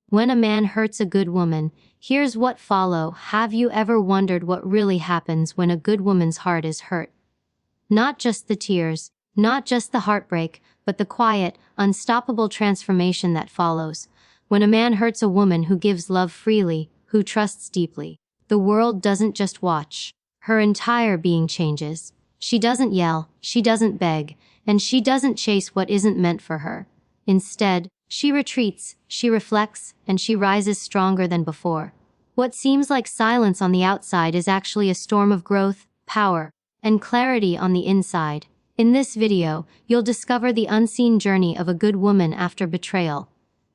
When a man hurts a good woman, here's what follows. Have you ever wondered what really happens when a good woman's heart is hurt? Not just the tears, not just the heartbreak, but the quiet, unstoppable transformation that follows. When a man hurts a woman who gives love freely, who trusts deeply, the world doesn't just watch. Her entire being changes. She doesn't yell, she doesn't beg, and she doesn't chase what isn't meant for her. Instead, she retreats, she reflects, and she rises stronger than before. What seems like silence on the outside is actually a storm of growth, power, and clarity on the inside. In this video, you'll discover the unseen journey of a good woman after betrayal,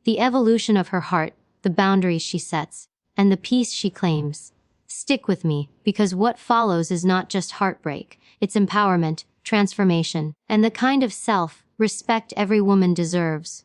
the evolution of her heart, the boundaries she sets, and the peace she claims. Stick with me, because what follows is not just heartbreak, it's empowerment, transformation, and the kind of self-respect every woman deserves.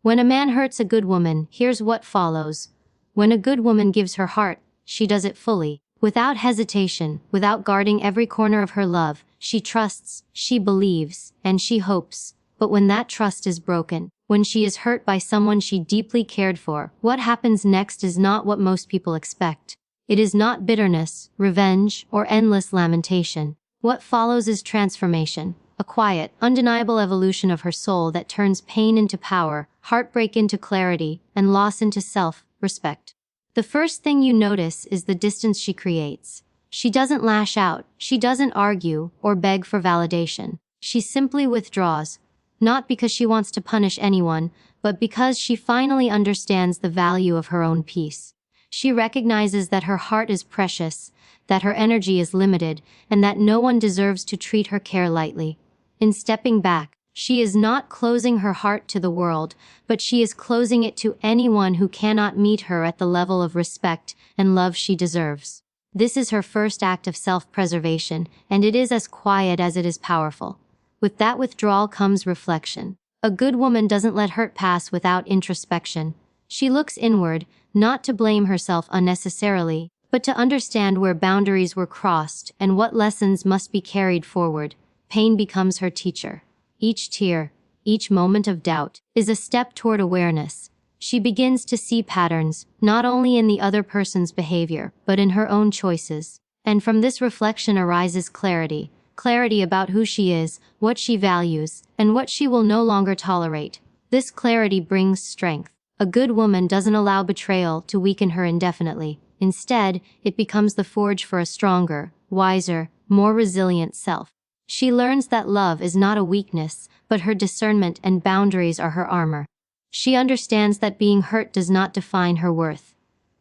When a man hurts a good woman, here's what follows. When a good woman gives her heart, she does it fully, without hesitation, without guarding every corner of her love. She trusts, she believes, and she hopes. But when that trust is broken, when she is hurt by someone she deeply cared for, what happens next is not what most people expect. It is not bitterness, revenge, or endless lamentation. What follows is transformation, a quiet, undeniable evolution of her soul that turns pain into power, heartbreak into clarity, and loss into self-respect. The first thing you notice is the distance she creates. She doesn't lash out, she doesn't argue, or beg for validation. She simply withdraws, not because she wants to punish anyone, but because she finally understands the value of her own peace. She recognizes that her heart is precious, that her energy is limited, and that no one deserves to treat her care lightly. In stepping back, she is not closing her heart to the world, but she is closing it to anyone who cannot meet her at the level of respect and love she deserves. This is her first act of self-preservation, and it is as quiet as it is powerful. With that withdrawal comes reflection. A good woman doesn't let hurt pass without introspection. She looks inward, not to blame herself unnecessarily, but to understand where boundaries were crossed and what lessons must be carried forward. Pain becomes her teacher. Each tear, each moment of doubt, is a step toward awareness. She begins to see patterns, not only in the other person's behavior, but in her own choices. And from this reflection arises clarity. Clarity about who she is, what she values, and what she will no longer tolerate. This clarity brings strength. A good woman doesn't allow betrayal to weaken her indefinitely. Instead, it becomes the forge for a stronger, wiser, more resilient self. She learns that love is not a weakness, but her discernment and boundaries are her armor. She understands that being hurt does not define her worth.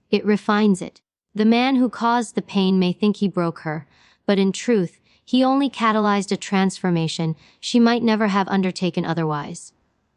It refines it. The man who caused the pain may think he broke her, but in truth, he only catalyzed a transformation she might never have undertaken otherwise.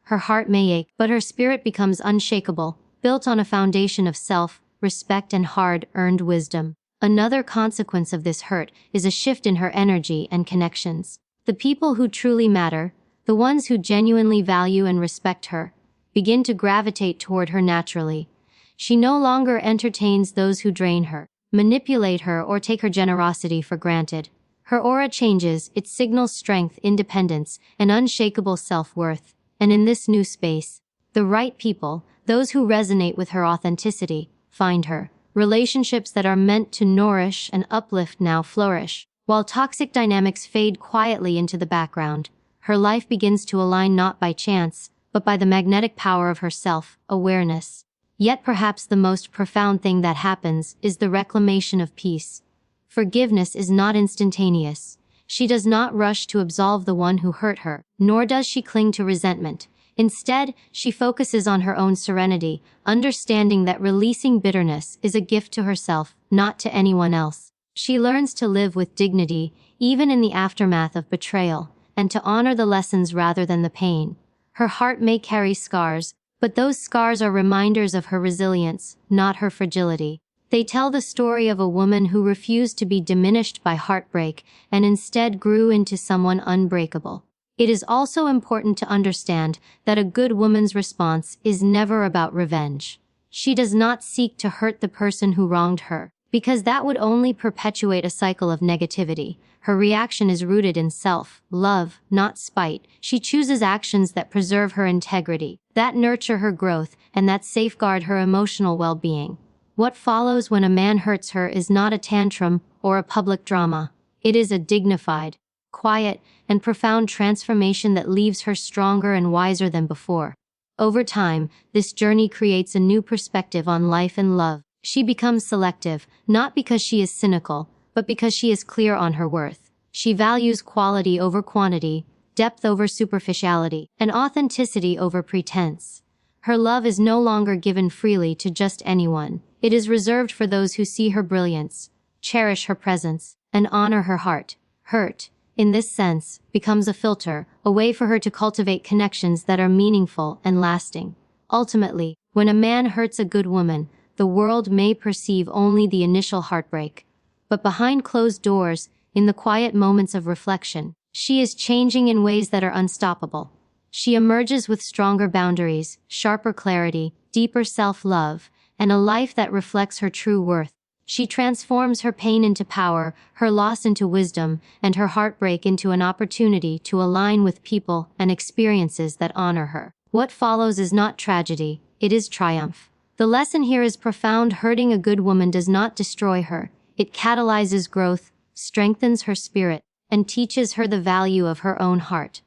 Her heart may ache, but her spirit becomes unshakable, built on a foundation of self-respect and hard-earned wisdom. Another consequence of this hurt is a shift in her energy and connections. The people who truly matter, the ones who genuinely value and respect her, begin to gravitate toward her naturally. She no longer entertains those who drain her, manipulate her, or take her generosity for granted. Her aura changes, it signals strength, independence, and unshakable self-worth. And in this new space, the right people, those who resonate with her authenticity, find her. Relationships that are meant to nourish and uplift now flourish, while toxic dynamics fade quietly into the background. Her life begins to align not by chance, but by the magnetic power of her self-awareness. Yet perhaps the most profound thing that happens is the reclamation of peace. Forgiveness is not instantaneous. She does not rush to absolve the one who hurt her, nor does she cling to resentment. Instead, she focuses on her own serenity, understanding that releasing bitterness is a gift to herself, not to anyone else. She learns to live with dignity, even in the aftermath of betrayal, and to honor the lessons rather than the pain. Her heart may carry scars, but those scars are reminders of her resilience, not her fragility. They tell the story of a woman who refused to be diminished by heartbreak and instead grew into someone unbreakable. It is also important to understand that a good woman's response is never about revenge. She does not seek to hurt the person who wronged her. because that would only perpetuate a cycle of negativity. Her reaction is rooted in self-love, not spite. She chooses actions that preserve her integrity, that nurture her growth, and that safeguard her emotional well-being. What follows when a man hurts her is not a tantrum or a public drama. It is a dignified, quiet, and profound transformation that leaves her stronger and wiser than before. Over time, this journey creates a new perspective on life and love. She becomes selective, not because she is cynical, but because she is clear on her worth. She values quality over quantity, depth over superficiality, and authenticity over pretense. Her love is no longer given freely to just anyone. It is reserved for those who see her brilliance, cherish her presence, and honor her heart. Hurt, in this sense, becomes a filter, a way for her to cultivate connections that are meaningful and lasting. Ultimately, when a man hurts a good woman, the world may perceive only the initial heartbreak. But behind closed doors, in the quiet moments of reflection, she is changing in ways that are unstoppable. She emerges with stronger boundaries, sharper clarity, deeper self-love, and a life that reflects her true worth. She transforms her pain into power, her loss into wisdom, and her heartbreak into an opportunity to align with people and experiences that honor her. What follows is not tragedy, it is triumph. The lesson here is profound. Hurting a good woman does not destroy her. It catalyzes growth, strengthens her spirit, and teaches her the value of her own heart.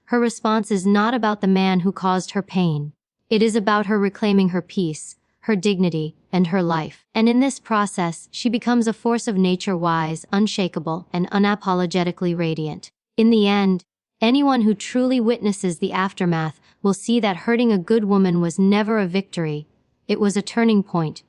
Her response is not about the man who caused her pain. It is about her reclaiming her peace, her dignity, and her life. And in this process, she becomes a force of nature, wise, unshakable, and unapologetically radiant. In the end, anyone who truly witnesses the aftermath will see that hurting a good woman was never a victory. It was a turning point.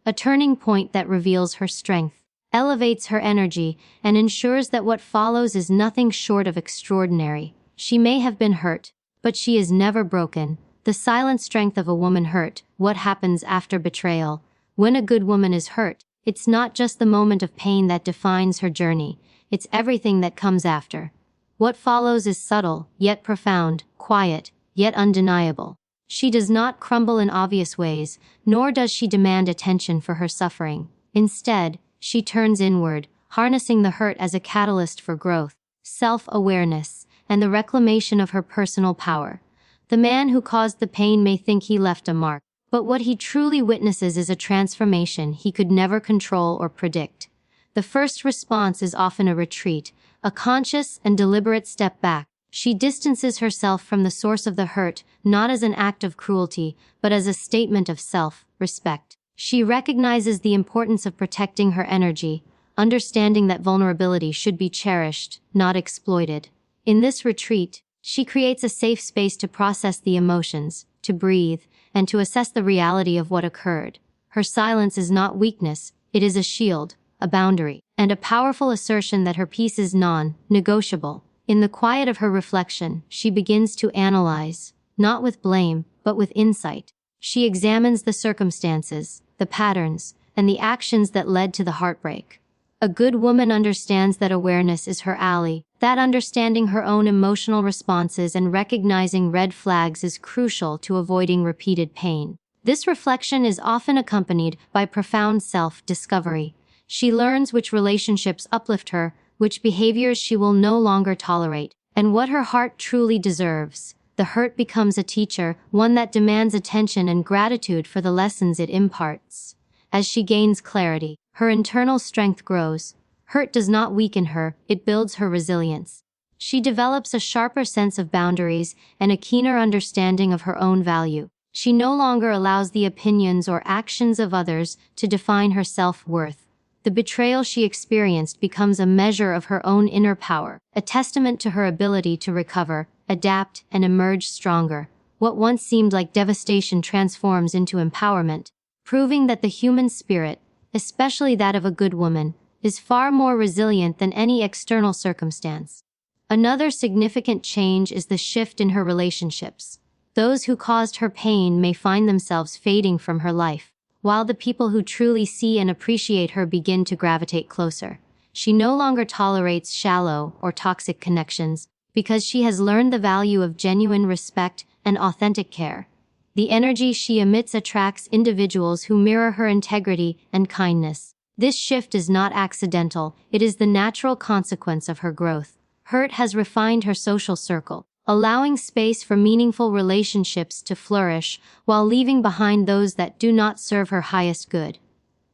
A turning point that reveals her strength, elevates her energy, and ensures that what follows is nothing short of extraordinary. She may have been hurt, but she is never broken. The silent strength of a woman hurt. What happens after betrayal? When a good woman is hurt, it's not just the moment of pain that defines her journey, it's everything that comes after. What follows is subtle, yet profound, quiet, yet undeniable. She does not crumble in obvious ways, nor does she demand attention for her suffering. Instead, she turns inward, harnessing the hurt as a catalyst for growth, self-awareness, and the reclamation of her personal power. The man who caused the pain may think he left a mark, but what he truly witnesses is a transformation he could never control or predict. The first response is often a retreat, a conscious and deliberate step back. She distances herself from the source of the hurt, not as an act of cruelty, but as a statement of self-respect. She recognizes the importance of protecting her energy, understanding that vulnerability should be cherished, not exploited. In this retreat, she creates a safe space to process the emotions, to breathe, and to assess the reality of what occurred. Her silence is not weakness, it is a shield, a boundary, and a powerful assertion that her peace is non-negotiable. In the quiet of her reflection, she begins to analyze, not with blame, but with insight. She examines the circumstances, the patterns, and the actions that led to the heartbreak. A good woman understands that awareness is her ally, that understanding her own emotional responses and recognizing red flags is crucial to avoiding repeated pain. This reflection is often accompanied by profound self-discovery. She learns which relationships uplift her, which behaviors she will no longer tolerate, and what her heart truly deserves. The hurt becomes a teacher, one that demands attention and gratitude for the lessons it imparts. As she gains clarity, her internal strength grows. Hurt does not weaken her, it builds her resilience. She develops a sharper sense of boundaries and a keener understanding of her own value. She no longer allows the opinions or actions of others to define her self-worth. The betrayal she experienced becomes a measure of her own inner power, a testament to her ability to recover, adapt, and emerge stronger. What once seemed like devastation transforms into empowerment, proving that the human spirit, especially that of a good woman, is far more resilient than any external circumstance. Another significant change is the shift in her relationships. Those who caused her pain may find themselves fading from her life, while the people who truly see and appreciate her begin to gravitate closer. She no longer tolerates shallow or toxic connections, because she has learned the value of genuine respect and authentic care. The energy she emits attracts individuals who mirror her integrity and kindness, This shift is not accidental, it is the natural consequence of her growth. Hurt has refined her social circle, allowing space for meaningful relationships to flourish while leaving behind those that do not serve her highest good.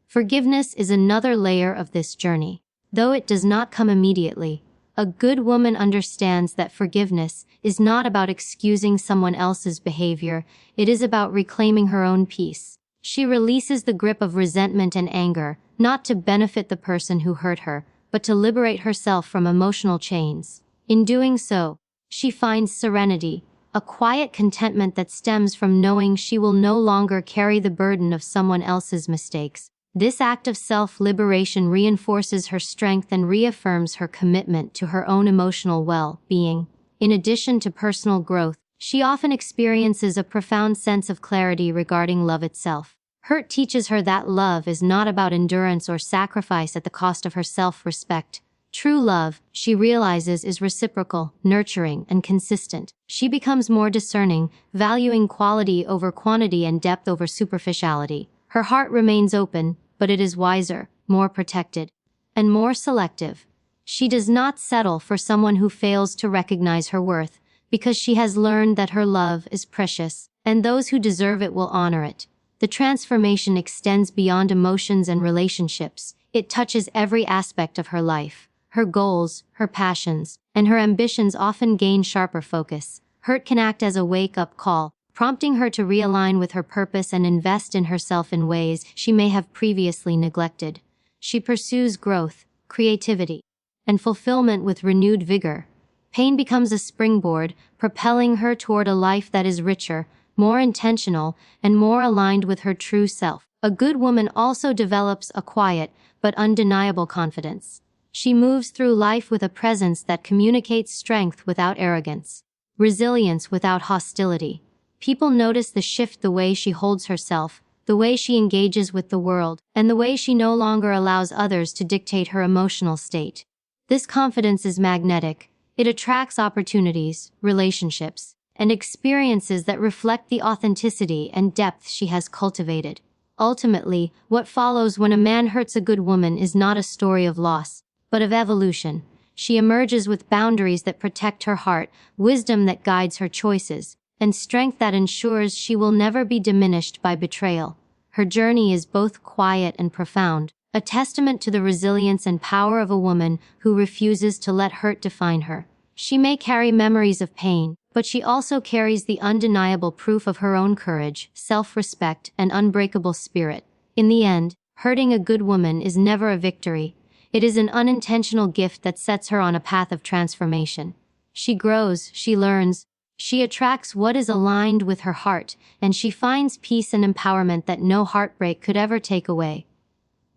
Forgiveness is another layer of this journey. Though it does not come immediately, a good woman understands that forgiveness is not about excusing someone else's behavior, it is about reclaiming her own peace. She releases the grip of resentment and anger, not to benefit the person who hurt her, but to liberate herself from emotional chains. In doing so, she finds serenity, a quiet contentment that stems from knowing she will no longer carry the burden of someone else's mistakes. This act of self-liberation reinforces her strength and reaffirms her commitment to her own emotional well-being. In addition to personal growth, she often experiences a profound sense of clarity regarding love itself. Hurt teaches her that love is not about endurance or sacrifice at the cost of her self-respect. True love, she realizes, is reciprocal, nurturing, and consistent. She becomes more discerning, valuing quality over quantity and depth over superficiality. Her heart remains open, but it is wiser, more protected, and more selective. She does not settle for someone who fails to recognize her worth, because she has learned that her love is precious, and those who deserve it will honor it. The transformation extends beyond emotions and relationships. It touches every aspect of her life. Her goals, her passions, and her ambitions often gain sharper focus. Hurt can act as a wake-up call, prompting her to realign with her purpose and invest in herself in ways she may have previously neglected. She pursues growth, creativity, and fulfillment with renewed vigor. Pain becomes a springboard, propelling her toward a life that is richer, more intentional, and more aligned with her true self. A good woman also develops a quiet but undeniable confidence. She moves through life with a presence that communicates strength without arrogance, resilience without hostility. People notice the shift, the way she holds herself, the way she engages with the world, and the way she no longer allows others to dictate her emotional state. This confidence is magnetic. It attracts opportunities, relationships, and experiences that reflect the authenticity and depth she has cultivated. Ultimately, what follows when a man hurts a good woman is not a story of loss, but of evolution. She emerges with boundaries that protect her heart, wisdom that guides her choices, and strength that ensures she will never be diminished by betrayal. Her journey is both quiet and profound, a testament to the resilience and power of a woman who refuses to let hurt define her. She may carry memories of pain, but she also carries the undeniable proof of her own courage, self-respect, and unbreakable spirit. In the end, hurting a good woman is never a victory. It is an unintentional gift that sets her on a path of transformation. She grows, she learns, she attracts what is aligned with her heart, and she finds peace and empowerment that no heartbreak could ever take away.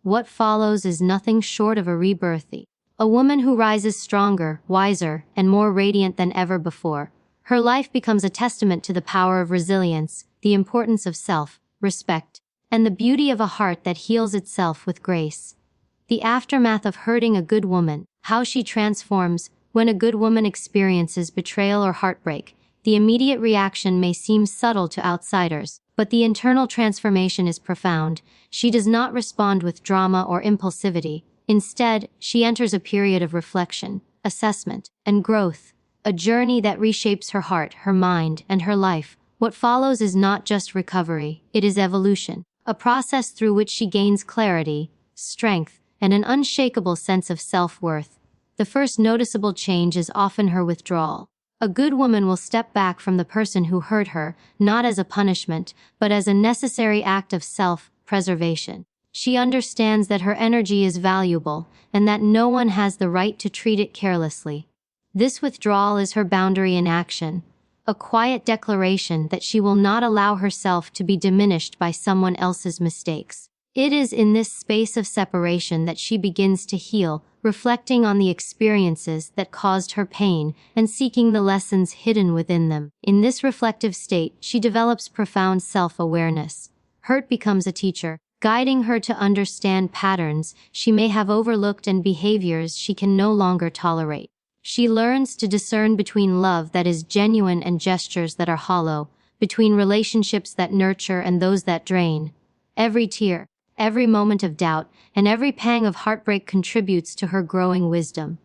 What follows is nothing short of a rebirth. A woman who rises stronger, wiser, and more radiant than ever before. Her life becomes a testament to the power of resilience, the importance of self-respect, and the beauty of a heart that heals itself with grace. The aftermath of hurting a good woman, how she transforms. When a good woman experiences betrayal or heartbreak, the immediate reaction may seem subtle to outsiders, but the internal transformation is profound. She does not respond with drama or impulsivity. Instead, she enters a period of reflection, assessment, and growth, a journey that reshapes her heart, her mind, and her life. What follows is not just recovery, it is evolution, a process through which she gains clarity, strength, and an unshakable sense of self-worth. The first noticeable change is often her withdrawal. A good woman will step back from the person who hurt her, not as a punishment, but as a necessary act of self-preservation. She understands that her energy is valuable, and that no one has the right to treat it carelessly. This withdrawal is her boundary in action, a quiet declaration that she will not allow herself to be diminished by someone else's mistakes. It is in this space of separation that she begins to heal, reflecting on the experiences that caused her pain and seeking the lessons hidden within them. In this reflective state, she develops profound self-awareness. Hurt becomes a teacher, guiding her to understand patterns she may have overlooked and behaviors she can no longer tolerate. She learns to discern between love that is genuine and gestures that are hollow, between relationships that nurture and those that drain. Every tear, every moment of doubt, and every pang of heartbreak contributes to her growing wisdom.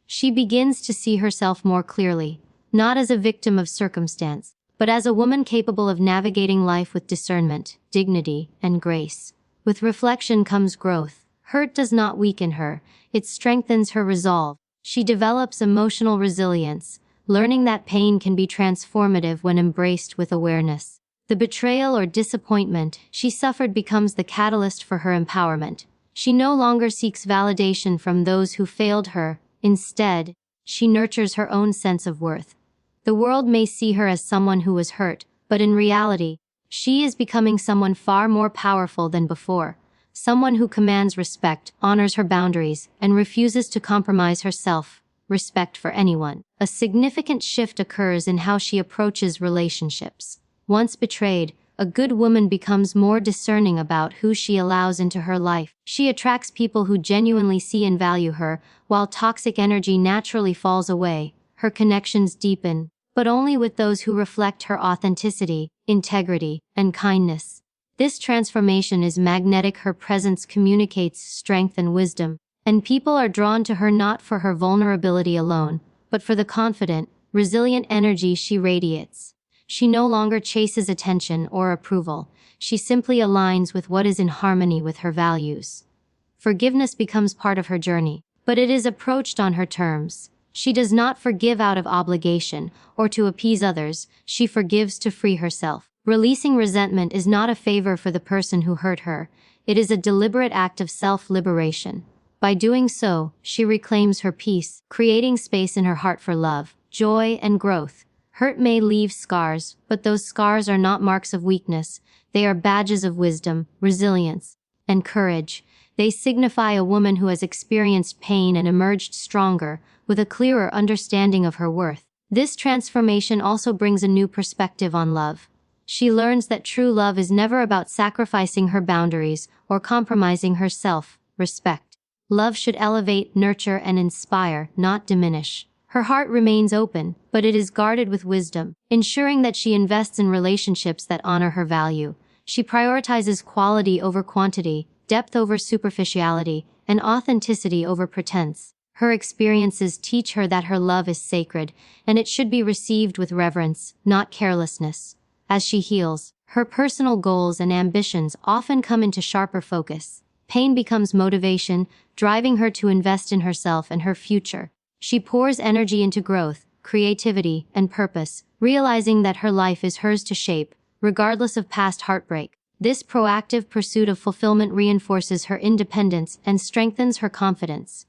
She begins to see herself more clearly, not as a victim of circumstance, but as a woman capable of navigating life with discernment, dignity, and grace. With reflection comes growth. Hurt does not weaken her, it strengthens her resolve. She develops emotional resilience, learning that pain can be transformative when embraced with awareness. The betrayal or disappointment she suffered becomes the catalyst for her empowerment. She no longer seeks validation from those who failed her. Instead, she nurtures her own sense of worth. The world may see her as someone who was hurt, but in reality, she is becoming someone far more powerful than before. Someone who commands respect, honors her boundaries, and refuses to compromise her self-respect for anyone. A significant shift occurs in how she approaches relationships. Once betrayed, a good woman becomes more discerning about who she allows into her life. She attracts people who genuinely see and value her, while toxic energy naturally falls away. Her connections deepen, but only with those who reflect her authenticity, integrity, and kindness. This transformation is magnetic. Her presence communicates strength and wisdom, and people are drawn to her not for her vulnerability alone, but for the confident, resilient energy she radiates. She no longer chases attention or approval. She simply aligns with what is in harmony with her values. Forgiveness becomes part of her journey, but it is approached on her terms. She does not forgive out of obligation or to appease others. She forgives to free herself. Releasing resentment is not a favor for the person who hurt her. It is a deliberate act of self-liberation. By doing so, she reclaims her peace, creating space in her heart for love, joy, and growth. Hurt may leave scars, but those scars are not marks of weakness. They are badges of wisdom, resilience, and courage. They signify a woman who has experienced pain and emerged stronger, with a clearer understanding of her worth. This transformation also brings a new perspective on love. She learns that true love is never about sacrificing her boundaries or compromising her self-respect. Love should elevate, nurture, and inspire, not diminish. Her heart remains open, but it is guarded with wisdom, ensuring that she invests in relationships that honor her value. She prioritizes quality over quantity, depth over superficiality, and authenticity over pretense. Her experiences teach her that her love is sacred, and it should be received with reverence, not carelessness. As she heals, her personal goals and ambitions often come into sharper focus. Pain becomes motivation, driving her to invest in herself and her future. She pours energy into growth, creativity, and purpose, realizing that her life is hers to shape, regardless of past heartbreak. This proactive pursuit of fulfillment reinforces her independence and strengthens her confidence.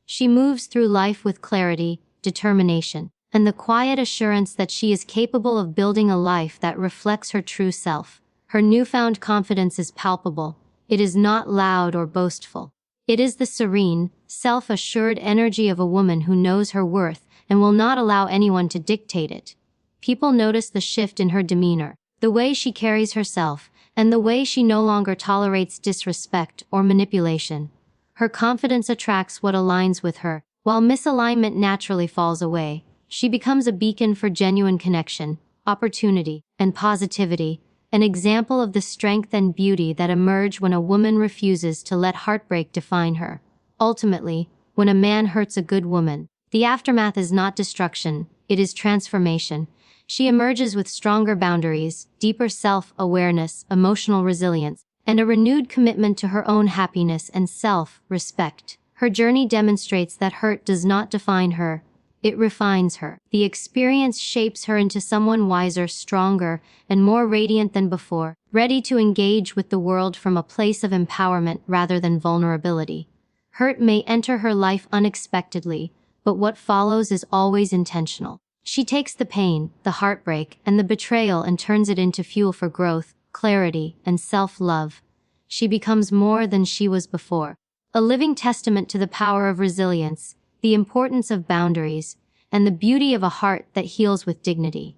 She moves through life with clarity, determination, and the quiet assurance that she is capable of building a life that reflects her true self. Her newfound confidence is palpable. It is not loud or boastful. It is the serene, self-assured energy of a woman who knows her worth and will not allow anyone to dictate it. People notice the shift in her demeanor, the way she carries herself, and the way she no longer tolerates disrespect or manipulation. Her confidence attracts what aligns with her, while misalignment naturally falls away. She becomes a beacon for genuine connection, opportunity, and positivity, an example of the strength and beauty that emerge when a woman refuses to let heartbreak define her. Ultimately, when a man hurts a good woman, the aftermath is not destruction, it is transformation. She emerges with stronger boundaries, deeper self-awareness, emotional resilience, and a renewed commitment to her own happiness and self-respect. Her journey demonstrates that hurt does not define her. It refines her. The experience shapes her into someone wiser, stronger, and more radiant than before, ready to engage with the world from a place of empowerment rather than vulnerability. Hurt may enter her life unexpectedly, but what follows is always intentional. She takes the pain, the heartbreak, and the betrayal and turns it into fuel for growth, clarity, and self-love. She becomes more than she was before. A living testament to the power of resilience, the importance of boundaries, and the beauty of a heart that heals with dignity.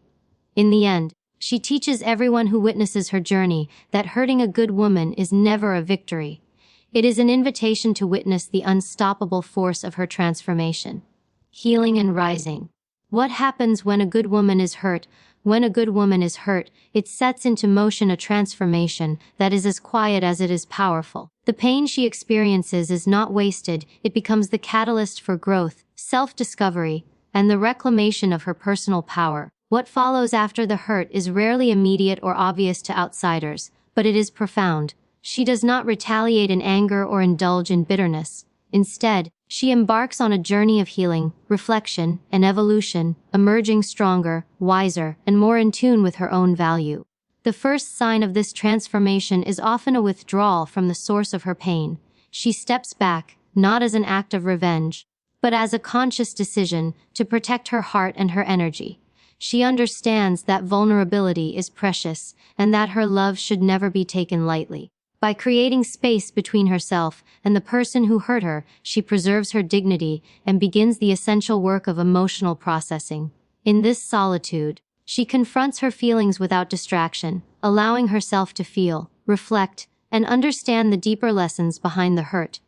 In the end, she teaches everyone who witnesses her journey that hurting a good woman is never a victory. It is an invitation to witness the unstoppable force of her transformation. Healing and rising. What happens when a good woman is hurt, When a good woman is hurt, it sets into motion a transformation that is as quiet as it is powerful. The pain she experiences is not wasted, it becomes the catalyst for growth, self-discovery, and the reclamation of her personal power. What follows after the hurt is rarely immediate or obvious to outsiders, but it is profound. She does not retaliate in anger or indulge in bitterness. Instead, she embarks on a journey of healing, reflection, and evolution, emerging stronger, wiser, and more in tune with her own value. The first sign of this transformation is often a withdrawal from the source of her pain. She steps back, not as an act of revenge, but as a conscious decision to protect her heart and her energy. She understands that vulnerability is precious and that her love should never be taken lightly. By creating space between herself and the person who hurt her, she preserves her dignity and begins the essential work of emotional processing. In this solitude, she confronts her feelings without distraction, allowing herself to feel, reflect, and understand the deeper lessons behind the hurt.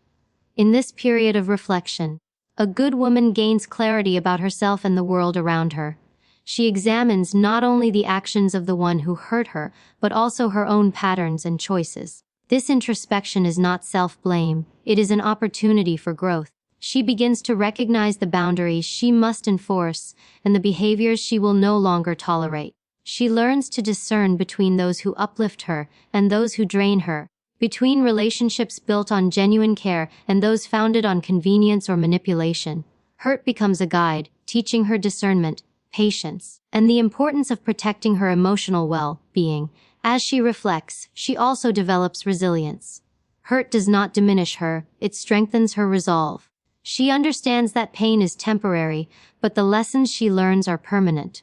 In this period of reflection, a good woman gains clarity about herself and the world around her. She examines not only the actions of the one who hurt her, but also her own patterns and choices. This introspection is not self-blame, it is an opportunity for growth. She begins to recognize the boundaries she must enforce and the behaviors she will no longer tolerate. She learns to discern between those who uplift her and those who drain her, between relationships built on genuine care and those founded on convenience or manipulation. Hurt becomes a guide, teaching her discernment, patience, and the importance of protecting her emotional well-being. As she reflects, she also develops resilience. Hurt does not diminish her, it strengthens her resolve. She understands that pain is temporary, but the lessons she learns are permanent.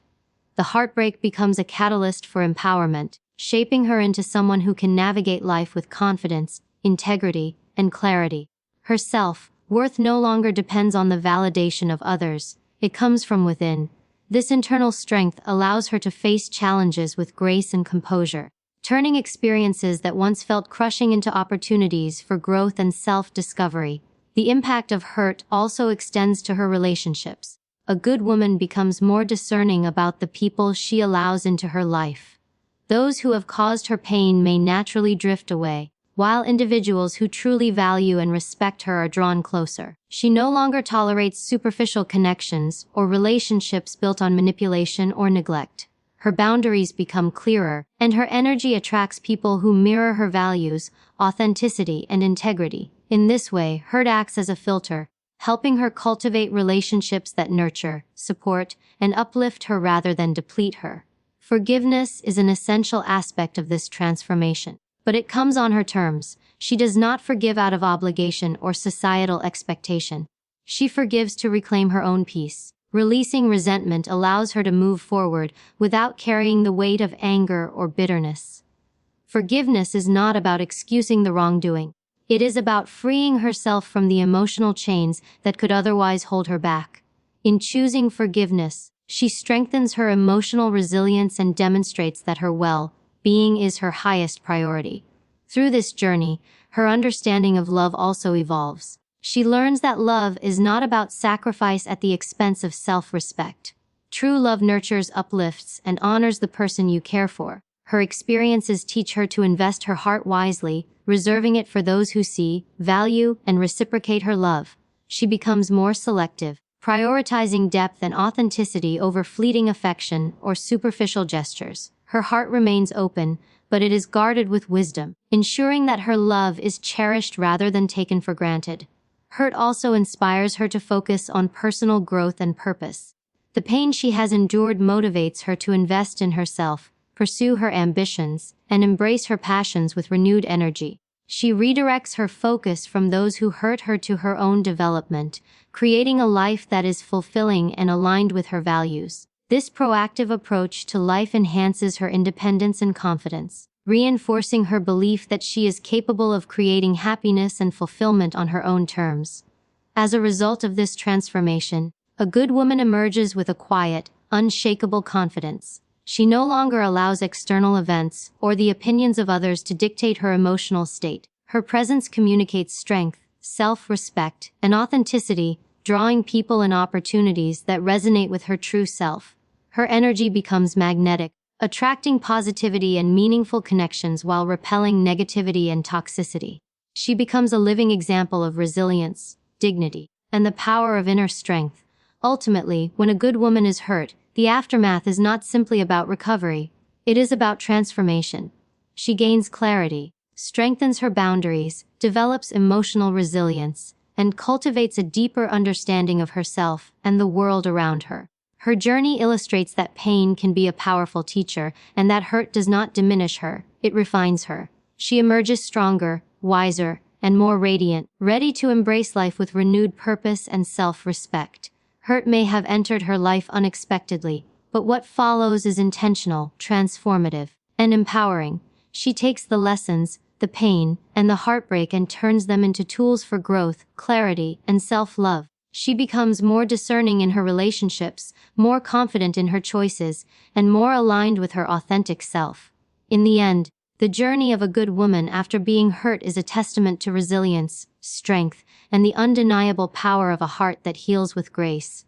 The heartbreak becomes a catalyst for empowerment, shaping her into someone who can navigate life with confidence, integrity, and clarity. Her self-worth no longer depends on the validation of others, it comes from within. This internal strength allows her to face challenges with grace and composure, turning experiences that once felt crushing into opportunities for growth and self-discovery. The impact of hurt also extends to her relationships. A good woman becomes more discerning about the people she allows into her life. Those who have caused her pain may naturally drift away, while individuals who truly value and respect her are drawn closer. She no longer tolerates superficial connections or relationships built on manipulation or neglect. Her boundaries become clearer, and her energy attracts people who mirror her values, authenticity, and integrity. In this way, hurt acts as a filter, helping her cultivate relationships that nurture, support, and uplift her rather than deplete her. Forgiveness is an essential aspect of this transformation. But it comes on her terms. She does not forgive out of obligation or societal expectation. She forgives to reclaim her own peace. Releasing resentment allows her to move forward without carrying the weight of anger or bitterness. Forgiveness is not about excusing the wrongdoing. It is about freeing herself from the emotional chains that could otherwise hold her back. In choosing forgiveness, she strengthens her emotional resilience and demonstrates that her well-being is her highest priority. Through this journey, her understanding of love also evolves. She learns that love is not about sacrifice at the expense of self-respect. True love nurtures, uplifts, and honors the person you care for. Her experiences teach her to invest her heart wisely, reserving it for those who see, value, and reciprocate her love. She becomes more selective, prioritizing depth and authenticity over fleeting affection or superficial gestures. Her heart remains open, but it is guarded with wisdom, ensuring that her love is cherished rather than taken for granted. Hurt also inspires her to focus on personal growth and purpose. The pain she has endured motivates her to invest in herself, pursue her ambitions, and embrace her passions with renewed energy. She redirects her focus from those who hurt her to her own development, creating a life that is fulfilling and aligned with her values. This proactive approach to life enhances her independence and confidence, reinforcing her belief that she is capable of creating happiness and fulfillment on her own terms. As a result of this transformation, a good woman emerges with a quiet, unshakable confidence. She no longer allows external events or the opinions of others to dictate her emotional state. Her presence communicates strength, self-respect, and authenticity, drawing people and opportunities that resonate with her true self. Her energy becomes magnetic, attracting positivity and meaningful connections while repelling negativity and toxicity. She becomes a living example of resilience, dignity, and the power of inner strength. Ultimately, when a good woman is hurt, the aftermath is not simply about recovery. It is about transformation. She gains clarity, strengthens her boundaries, develops emotional resilience, and cultivates a deeper understanding of herself and the world around her. Her journey illustrates that pain can be a powerful teacher, and that hurt does not diminish her, it refines her. She emerges stronger, wiser, and more radiant, ready to embrace life with renewed purpose and self-respect. Hurt may have entered her life unexpectedly, but what follows is intentional, transformative, and empowering. She takes the lessons, the pain, and the heartbreak and turns them into tools for growth, clarity, and self-love. She becomes more discerning in her relationships, more confident in her choices, and more aligned with her authentic self. In the end, the journey of a good woman after being hurt is a testament to resilience, strength, and the undeniable power of a heart that heals with grace.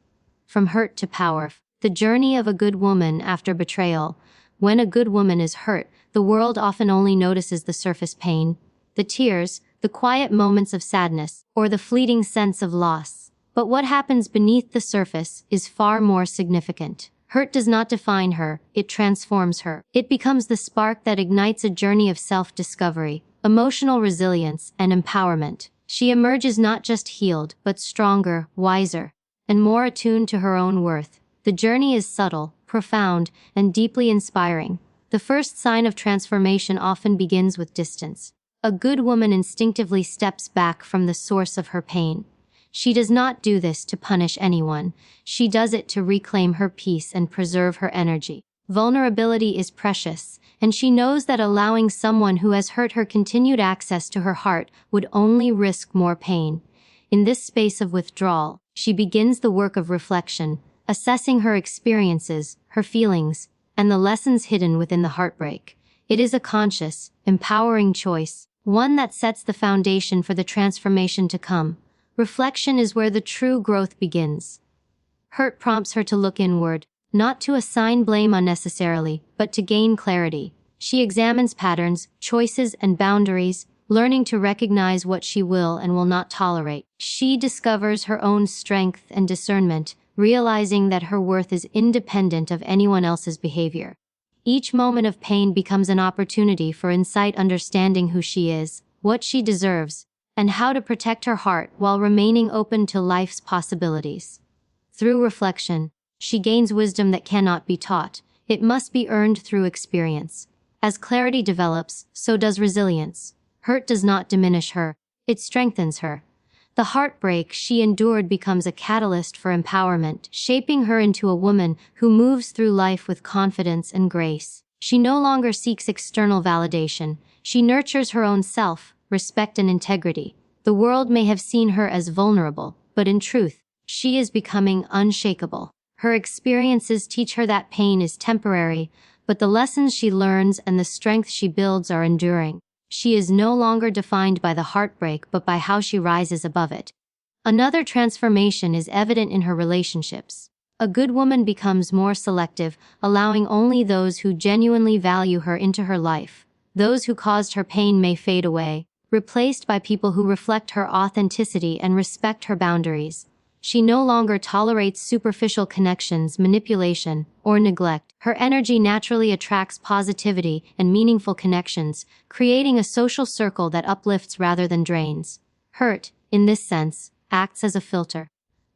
From hurt to power, the journey of a good woman after betrayal. When a good woman is hurt, the world often only notices the surface pain, the tears, the quiet moments of sadness, or the fleeting sense of loss. But what happens beneath the surface is far more significant. Hurt does not define her, it transforms her. It becomes the spark that ignites a journey of self-discovery, emotional resilience, and empowerment. She emerges not just healed, but stronger, wiser, and more attuned to her own worth. The journey is subtle, profound, and deeply inspiring. The first sign of transformation often begins with distance. A good woman instinctively steps back from the source of her pain. She does not do this to punish anyone. She does it to reclaim her peace and preserve her energy. Vulnerability is precious, and she knows that allowing someone who has hurt her continued access to her heart would only risk more pain. In this space of withdrawal, she begins the work of reflection, assessing her experiences, her feelings, and the lessons hidden within the heartbreak. It is a conscious, empowering choice, one that sets the foundation for the transformation to come. Reflection is where the true growth begins. Hurt prompts her to look inward, not to assign blame unnecessarily, but to gain clarity. She examines patterns, choices, and boundaries, learning to recognize what she will and will not tolerate. She discovers her own strength and discernment, realizing that her worth is independent of anyone else's behavior. Each moment of pain becomes an opportunity for insight, understanding who she is, what she deserves, and how to protect her heart while remaining open to life's possibilities. Through reflection, she gains wisdom that cannot be taught. It must be earned through experience. As clarity develops, so does resilience. Hurt does not diminish her, it strengthens her. The heartbreak she endured becomes a catalyst for empowerment, shaping her into a woman who moves through life with confidence and grace. She no longer seeks external validation. She nurtures her own self, respect, and integrity. The world may have seen her as vulnerable, but in truth, she is becoming unshakable. Her experiences teach her that pain is temporary, but the lessons she learns and the strength she builds are enduring. She is no longer defined by the heartbreak, but by how she rises above it. Another transformation is evident in her relationships. A good woman becomes more selective, allowing only those who genuinely value her into her life. Those who caused her pain may fade away, replaced by people who reflect her authenticity and respect her boundaries. She no longer tolerates superficial connections, manipulation, or neglect. Her energy naturally attracts positivity and meaningful connections, creating a social circle that uplifts rather than drains. Hurt, in this sense, acts as a filter,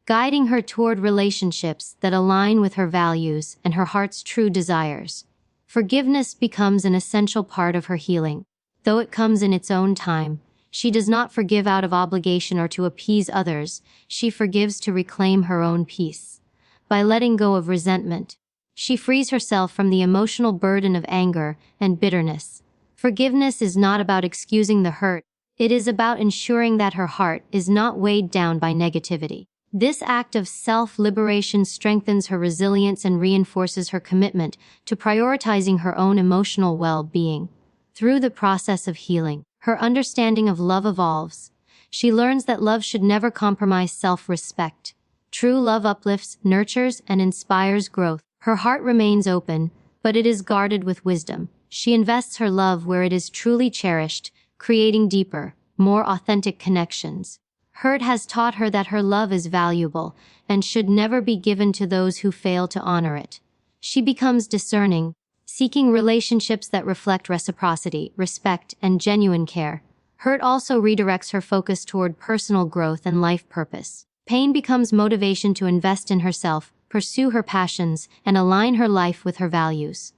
guiding her toward relationships that align with her values and her heart's true desires. Forgiveness becomes an essential part of her healing. Though it comes in its own time, she does not forgive out of obligation or to appease others. She forgives to reclaim her own peace. By letting go of resentment, she frees herself from the emotional burden of anger and bitterness. Forgiveness is not about excusing the hurt. It is about ensuring that her heart is not weighed down by negativity. This act of self-liberation strengthens her resilience and reinforces her commitment to prioritizing her own emotional well-being. Through the process of healing, her understanding of love evolves. She learns that love should never compromise self-respect. True love uplifts, nurtures, and inspires growth. Her heart remains open, but it is guarded with wisdom. She invests her love where it is truly cherished, creating deeper, more authentic connections. Hurt has taught her that her love is valuable and should never be given to those who fail to honor it. She becomes discerning, seeking relationships that reflect reciprocity, respect, and genuine care. Hurt also redirects her focus toward personal growth and life purpose. Pain becomes motivation to invest in herself, pursue her passions, and align her life with her values.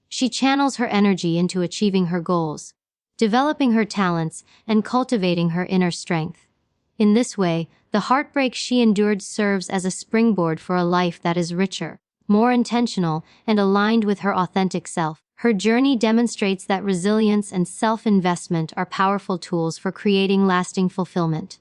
She channels her energy into achieving her goals, developing her talents, and cultivating her inner strength. In this way, the heartbreak she endured serves as a springboard for a life that is richer, more intentional, and aligned with her authentic self. Her journey demonstrates that resilience and self-investment are powerful tools for creating lasting fulfillment.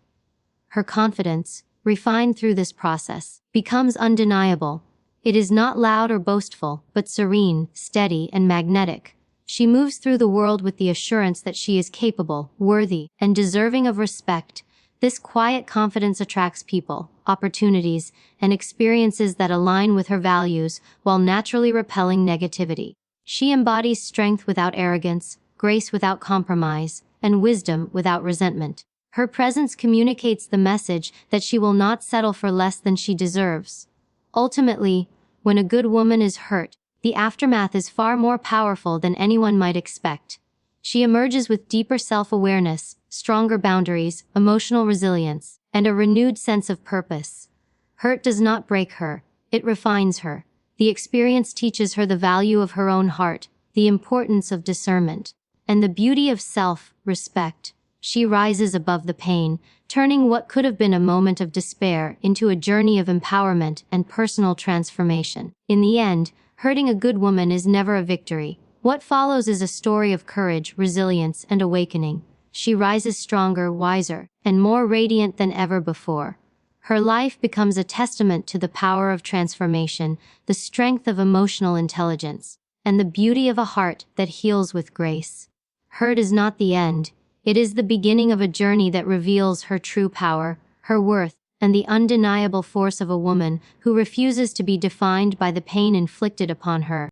Her confidence, refined through this process, becomes undeniable. It is not loud or boastful, but serene, steady, and magnetic. She moves through the world with the assurance that she is capable, worthy, and deserving of respect. This quiet confidence attracts people, opportunities, and experiences that align with her values while naturally repelling negativity. She embodies strength without arrogance, grace without compromise, and wisdom without resentment. Her presence communicates the message that she will not settle for less than she deserves. Ultimately, when a good woman is hurt, the aftermath is far more powerful than anyone might expect. She emerges with deeper self-awareness, stronger boundaries, emotional resilience, and a renewed sense of purpose. Hurt does not break her, it refines her. The experience teaches her the value of her own heart, the importance of discernment, and the beauty of self-respect. She rises above the pain, turning what could have been a moment of despair into a journey of empowerment and personal transformation. In the end, hurting a good woman is never a victory. What follows is a story of courage, resilience, and awakening. She rises stronger, wiser, and more radiant than ever before. Her life becomes a testament to the power of transformation, the strength of emotional intelligence, and the beauty of a heart that heals with grace. Hurt is not the end. It is the beginning of a journey that reveals her true power, her worth, and the undeniable force of a woman who refuses to be defined by the pain inflicted upon her.